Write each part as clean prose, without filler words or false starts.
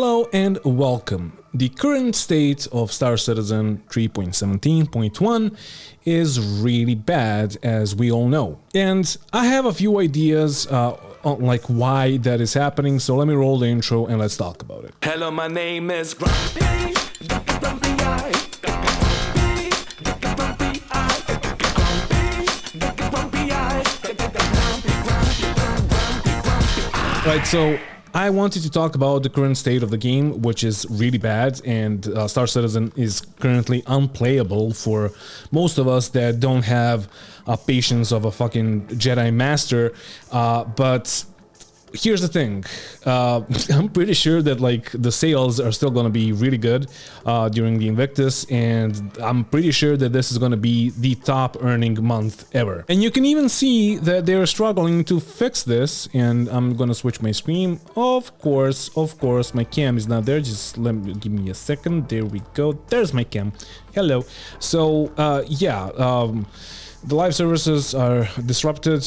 Hello and welcome. The current state of Star Citizen 3.17.1 is really bad, as we all know. And I have a few ideas on like why that is happening, so let me roll the intro and let's talk about it. Hello, my name is Grumpy. Right, so I wanted to talk about the current state of the game, which is really bad, and Star Citizen is currently unplayable for most of us that don't have patience of a fucking Jedi Master. But here's the thing, I'm pretty sure that like the sales are still gonna be really good during the Invictus, and I'm pretty sure that this is gonna be the top earning month ever. And you can even see that they're struggling to fix this, and I'm gonna switch my screen. Of course, my cam is not there. Just give me a second. There we go. There's my cam. Hello. So the live services are disrupted,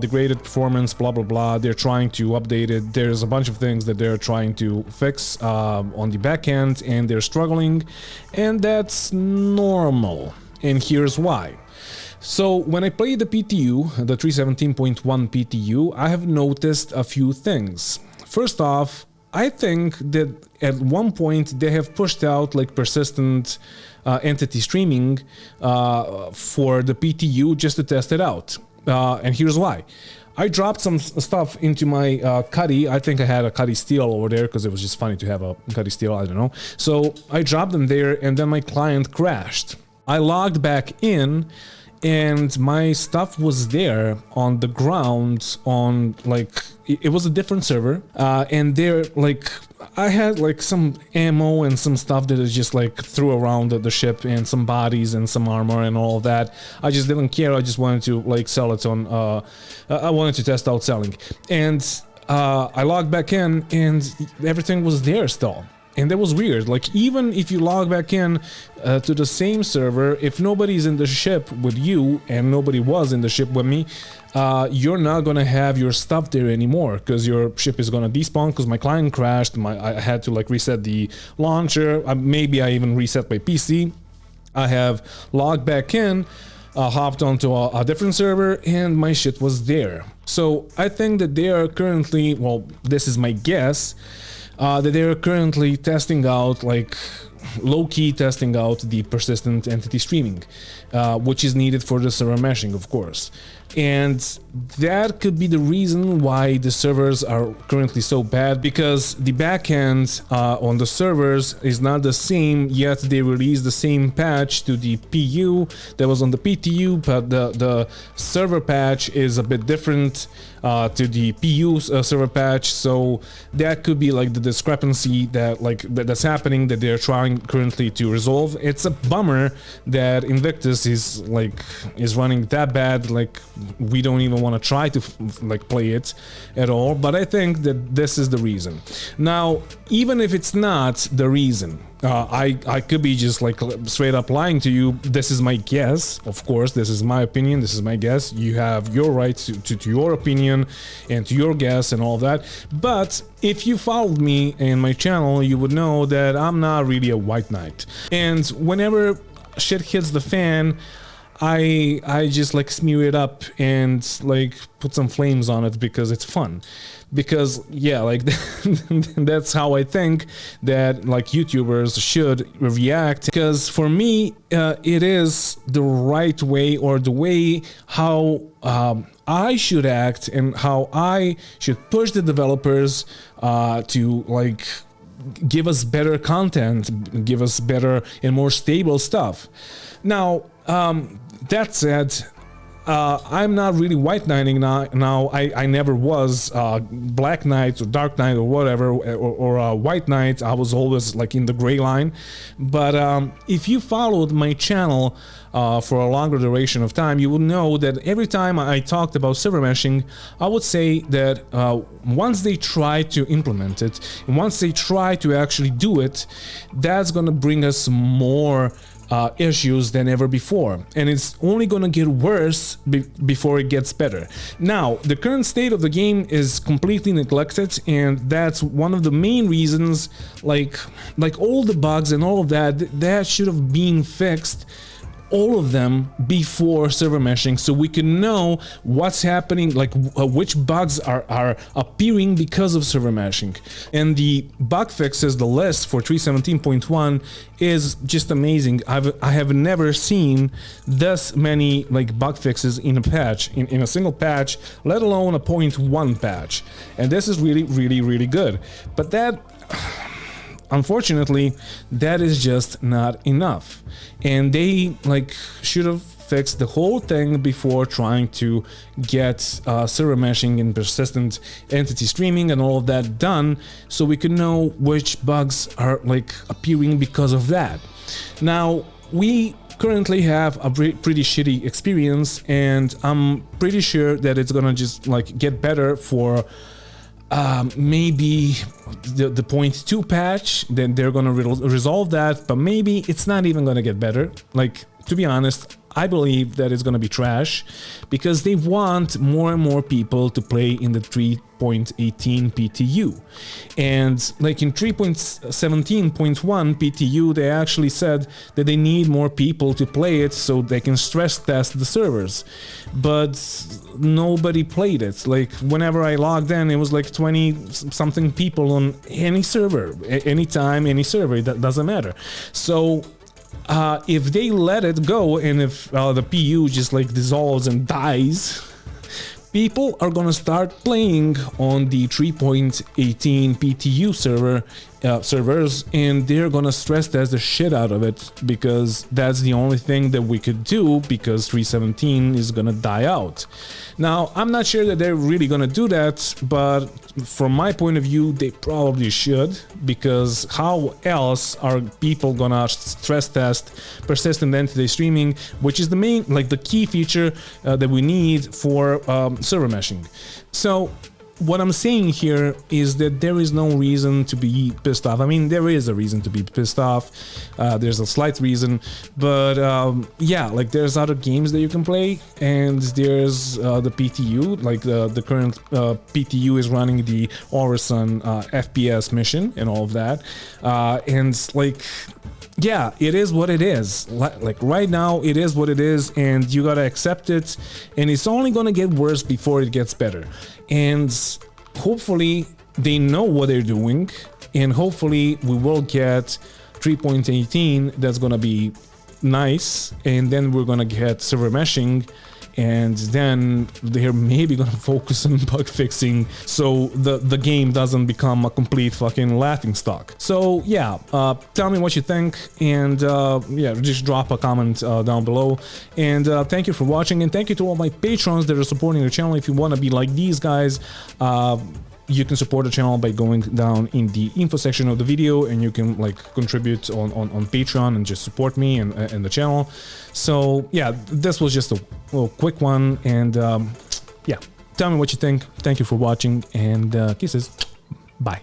degraded performance, blah blah blah. They're trying to update it. There's a bunch of things that they're trying to fix on the back end, and they're struggling, and that's normal. And here's why. So when I play the PTU, the 317.1 PTU, I have noticed a few things. First off, I think that at one point they have pushed out like persistent entity streaming for the PTU just to test it out. And here's why. I dropped some stuff into my Cuddy. I think I had a Cuddy Steel over there because it was just funny to have a Cuddy Steel, I don't know. So I dropped them there, and then my client crashed. I logged back in, and my stuff was there on the ground on like it was a different server, and there like I had like some ammo and some stuff that is just like threw around the ship, and some bodies and some armor and all of that. I just didn't care. I just wanted to like sell it on I wanted to test out selling, and I logged back in, and everything was there still. And that was weird. Like, even if you log back in to the same server, if nobody's in the ship with you, and nobody was in the ship with me, you're not gonna have your stuff there anymore, because your ship is gonna despawn, because my client crashed. I had to like reset the launcher. Maybe I even reset my PC. I have logged back in, hopped onto a different server, and my shit was there. So I think that they are currently, well, this is my guess, that they are currently testing out, like low-key testing out the persistent entity streaming, which is needed for the server meshing, of course. And that could be the reason why the servers are currently so bad, because the backend on the servers is not the same, yet they released the same patch to the PU that was on the PTU, but the server patch is a bit different to the PU server patch. So that could be like the discrepancy that's happening, that they're trying currently to resolve. It's a bummer that Invictus is running that bad. Like, we don't even want to try to like play it at all, but I think that this is the reason. Now, even if it's not the reason, I could be just like straight up lying to you. This is my guess, of course. This is my opinion. This is my guess. You have your right to your opinion and to your guess and all of that. But if you followed me in my channel, you would know that I'm not really a white knight. And whenever shit hits the fan, I just like smear it up and like put some flames on it because it's fun. Because yeah, like that's how I think that like YouTubers should react. Because for me, it is the right way, or the way how I should act, and how I should push the developers to like give us better content, give us better and more stable stuff. Now, that said, I'm not really white knighting now. I never was black knight or dark knight or whatever, or white knight. I was always like in the gray line. But if you followed my channel for a longer duration of time, you would know that every time I talked about server meshing, I would say that once they try to implement it, and once they try to actually do it, that's gonna bring us more issues than ever before, and it's only gonna get worse before it gets better. Now, the current state of the game is completely neglected, and that's one of the main reasons. Like all the bugs and all of that should have been fixed, all of them, before server meshing, so we can know what's happening, like which bugs are appearing because of server meshing. And the bug fixes, the list for 3.17.1 is just amazing. I have never seen this many like bug fixes in a patch, in a single patch, let alone a 0.1 patch, and this is really good. But that, unfortunately, that is just not enough, and they like should have fixed the whole thing before trying to get server meshing and persistent entity streaming and all of that done, so we could know which bugs are like appearing because of that. Now, we currently have a pretty shitty experience, and I'm pretty sure that it's gonna just like get better for maybe the 0.2 patch. Then they're gonna resolve that, but maybe it's not even gonna get better. Like, to be honest, I believe that it's gonna be trash, because they want more and more people to play in the 3.18 PTU. And like in 3.17.1 PTU, they actually said that they need more people to play it so they can stress test the servers. But nobody played it. Like, whenever I logged in, it was like 20 something people on any server, anytime, any server, that doesn't matter. So if they let it go, and if the PU just like dissolves and dies, people are gonna start playing on the 3.18 PTU servers, and they're gonna stress test the shit out of it, because that's the only thing that we could do, because 3.17 is gonna die out. Now, I'm not sure that they're really gonna do that, but from my point of view, they probably should, because how else are people gonna stress test persistent entity streaming, which is the main, like the key feature that we need for server meshing. So what I'm saying here is that there is no reason to be pissed off. I mean, there is a reason to be pissed off. There's a slight reason, but yeah, like there's other games that you can play, and there's the PTU, like the current PTU is running the Orison FPS mission and all of that, and like, yeah, it is what it is. Like right now, it is what it is, and you gotta accept it, and it's only gonna get worse before it gets better. And hopefully they know what they're doing, and hopefully we will get 3.18 that's gonna be nice, and then we're gonna get server meshing, and then they're maybe gonna focus on bug fixing, so the game doesn't become a complete fucking laughing stock. So yeah, tell me what you think, and yeah, just drop a comment down below. And thank you for watching, and thank you to all my patrons that are supporting the channel. If you want to be like these guys, you can support the channel by going down in the info section of the video, and you can like contribute on Patreon and just support me and the channel. So yeah, this was just a little quick one, and yeah, tell me what you think. Thank you for watching, and kisses. Bye.